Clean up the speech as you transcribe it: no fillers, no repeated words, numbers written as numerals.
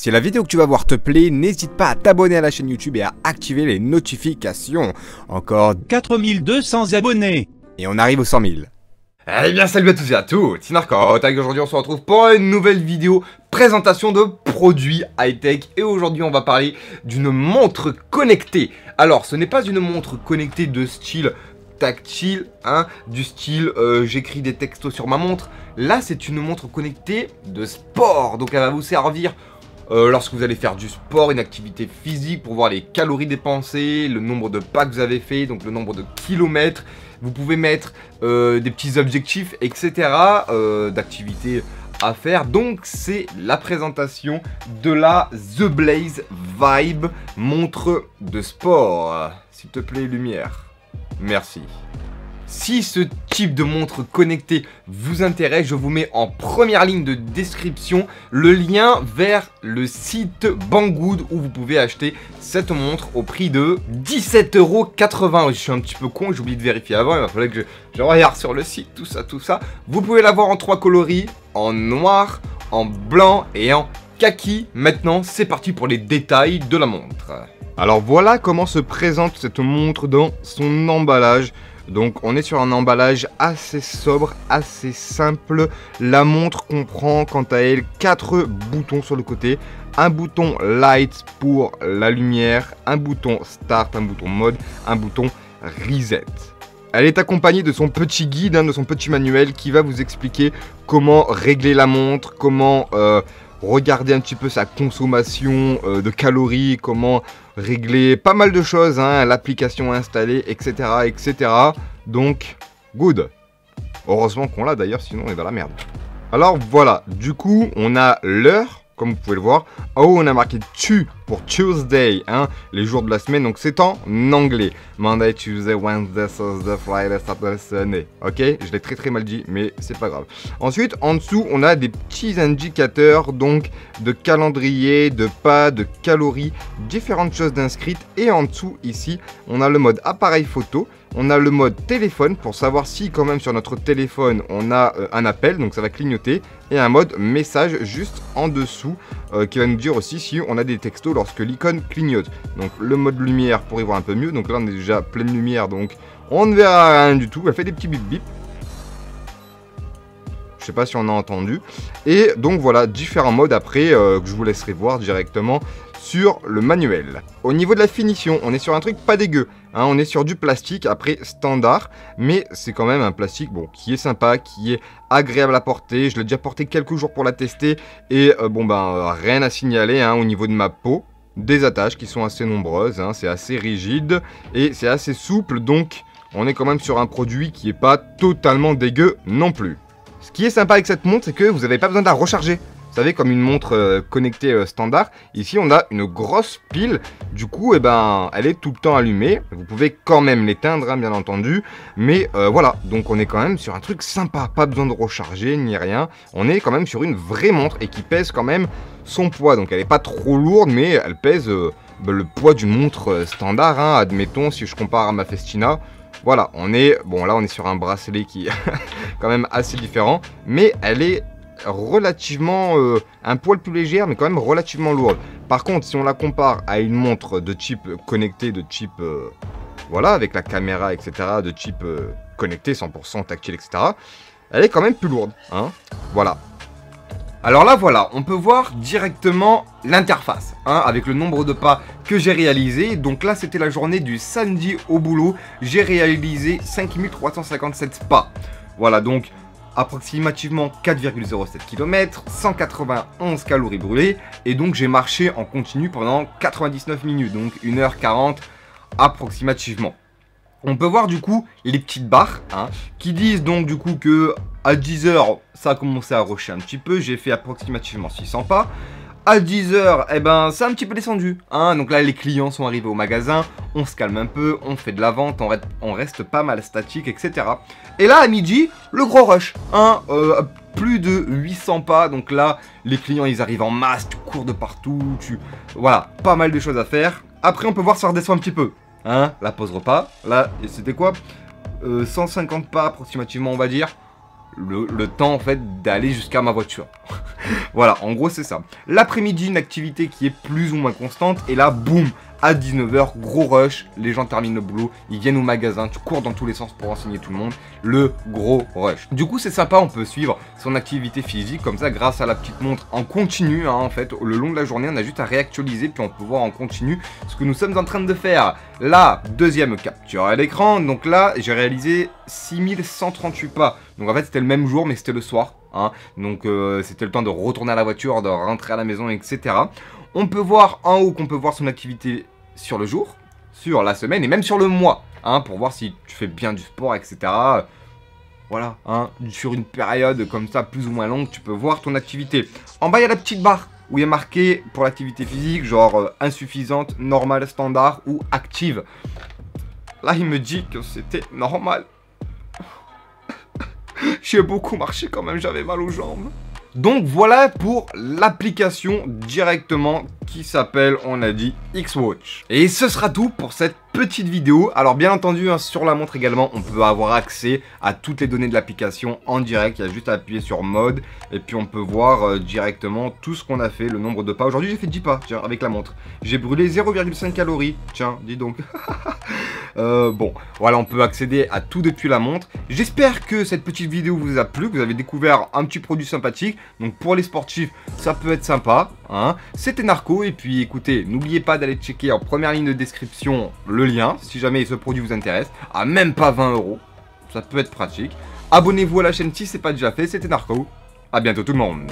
Si la vidéo que tu vas voir te plaît, n'hésite pas à t'abonner à la chaîne YouTube et à activer les notifications. Encore 4200 abonnés. et on arrive aux 100 000. Eh bien salut à tous et à toutes, c'est Narcot, et aujourd'hui on se retrouve pour une nouvelle vidéo présentation de produits high-tech. Et aujourd'hui on va parler d'une montre connectée. Alors ce n'est pas une montre connectée de style tactile, hein, du style j'écris des textos sur ma montre. Là c'est une montre connectée de sport, donc elle va vous servir lorsque vous allez faire du sport, une activité physique, pour voir les calories dépensées, le nombre de pas que vous avez fait, donc le nombre de kilomètres. Vous pouvez mettre des petits objectifs, etc. D'activités à faire. Donc c'est la présentation de la The Blaze Vibe montre de sport. S'il te plaît, lumière. Merci. Si ce type de montre connectée vous intéresse, je vous mets en première ligne de description le lien vers le site Banggood où vous pouvez acheter cette montre au prix de 17,80 €. Je suis un petit peu con, j'ai oublié de vérifier avant, il va falloir que je regarde sur le site, tout ça. Vous pouvez l'avoir en 3 coloris, en noir, en blanc et en kaki. Maintenant, c'est parti pour les détails de la montre. Alors voilà comment se présente cette montre dans son emballage. Donc on est sur un emballage assez sobre, assez simple. La montre comprend quant à elle 4 boutons sur le côté. Un bouton light pour la lumière, un bouton start, un bouton mode, un bouton reset. Elle est accompagnée de son petit guide, de son petit manuel qui va vous expliquer comment régler la montre, comment regarder un petit peu sa consommation de calories, comment régler pas mal de choses, l'application installée, etc., etc. Donc, good. Heureusement qu'on l'a d'ailleurs, sinon on est dans la merde. Alors voilà, du coup, on a l'heure, comme vous pouvez le voir. En haut, on a marqué TU pour Tuesday, les jours de la semaine, donc c'est en anglais. Monday, Tuesday, Wednesday, Thursday, Friday, Saturday, Sunday. Ok, je l'ai très mal dit, mais c'est pas grave. Ensuite, en dessous, on a des petits indicateurs, donc de calendrier, de pas, de calories, différentes choses d'inscrites. Et en dessous, ici, on a le mode appareil photo. On a le mode téléphone pour savoir si quand même sur notre téléphone on a un appel, donc ça va clignoter. Et un mode message juste en dessous qui va nous dire aussi si on a des textos lorsque l'icône clignote. Donc le mode lumière pour y voir un peu mieux. Donc là on est déjà pleine lumière, donc on ne verra rien du tout. Elle fait des petits bip bip. Je sais pas si on a entendu. Et donc voilà, différents modes après que je vous laisserai voir directement sur le manuel. Au niveau de la finition, on est sur un truc pas dégueu. On est sur du plastique, après standard, mais c'est quand même un plastique qui est sympa, qui est agréable à porter. Je l'ai déjà porté quelques jours pour la tester et rien à signaler au niveau de ma peau. Des attaches qui sont assez nombreuses, c'est assez rigide et c'est assez souple, donc on est quand même sur un produit qui n'est pas totalement dégueu non plus. Ce qui est sympa avec cette montre, c'est que vous n'avez pas besoin de la recharger. Vous savez, comme une montre connectée standard, ici on a une grosse pile, du coup elle est tout le temps allumée. Vous pouvez quand même l'éteindre, bien entendu, mais voilà, donc on est quand même sur un truc sympa, pas besoin de recharger ni rien. On est quand même sur une vraie montre et qui pèse quand même son poids, donc elle n'est pas trop lourde, mais elle pèse le poids d'une montre standard, admettons, si je compare à ma Festina. Voilà, on est sur un bracelet qui est quand même assez différent, mais elle est relativement un poil plus légère, mais quand même relativement lourde. Par contre, si on la compare à une montre de type connecté, de type avec la caméra, etc., de type connecté 100% tactile, etc., elle est quand même plus lourde, voilà. Alors là voilà, on peut voir directement l'interface, avec le nombre de pas que j'ai réalisé. Donc là c'était la journée du samedi au boulot, j'ai réalisé 5357 pas. Voilà, donc approximativement 4,07 km, 191 calories brûlées, et donc j'ai marché en continu pendant 99 minutes, donc 1h40 approximativement. On peut voir du coup les petites barres qui disent donc du coup que à 10 h ça a commencé à rusher un petit peu, j'ai fait approximativement 600 pas. À 10 h c'est un petit peu descendu, donc là les clients sont arrivés au magasin, on se calme un peu, on fait de la vente, on reste pas mal statique, etc. Et là à midi, le gros rush, plus de 800 pas, donc là les clients ils arrivent en masse, tu cours de partout, voilà, pas mal de choses à faire. Après on peut voir ça redescend un petit peu, la pause repas, là c'était quoi 150 pas approximativement on va dire. le temps en fait d'aller jusqu'à ma voiture. Voilà, en gros c'est ça. L'après-midi, une activité qui est plus ou moins constante, et là, boum, à 19h, gros rush, les gens terminent le boulot, ils viennent au magasin, tu cours dans tous les sens pour renseigner tout le monde, le gros rush. Du coup c'est sympa, on peut suivre son activité physique comme ça grâce à la petite montre en continu, hein, en fait, le long de la journée, on a juste à réactualiser, puis on peut voir en continu ce que nous sommes en train de faire. La deuxième capture à l'écran, donc là j'ai réalisé 6138 pas, donc en fait c'était le même jour mais c'était le soir, hein, donc c'était le temps de retourner à la voiture, de rentrer à la maison, etc. On peut voir en haut qu'on peut voir son activité sur le jour, sur la semaine et même sur le mois, hein, pour voir si tu fais bien du sport, etc. Voilà, hein, sur une période comme ça, plus ou moins longue, tu peux voir ton activité. En bas, il y a la petite barre où il y a marqué pour l'activité physique, genre insuffisante, normale, standard ou active. Là, il me dit que c'était normal. J'ai beaucoup marché quand même, j'avais mal aux jambes. Donc voilà pour l'application directement qui s'appelle, on a dit, X-Watch. Et ce sera tout pour cette petite vidéo. Alors bien entendu, hein, sur la montre également, on peut avoir accès à toutes les données de l'application en direct. Il y a juste à appuyer sur mode et puis on peut voir directement tout ce qu'on a fait, le nombre de pas. Aujourd'hui j'ai fait 10 pas, tiens, avec la montre. J'ai brûlé 0,5 calories, tiens, dis donc. Bon, voilà, on peut accéder à tout depuis la montre. J'espère que cette petite vidéo vous a plu, que vous avez découvert un petit produit sympathique. Donc pour les sportifs, ça peut être sympa, hein. C'était Narco, et puis écoutez, n'oubliez pas d'aller checker en première ligne de description le lien, si jamais ce produit vous intéresse, à même pas 20 €, ça peut être pratique. Abonnez-vous à la chaîne si ce n'est pas déjà fait, c'était Narco, à bientôt tout le monde.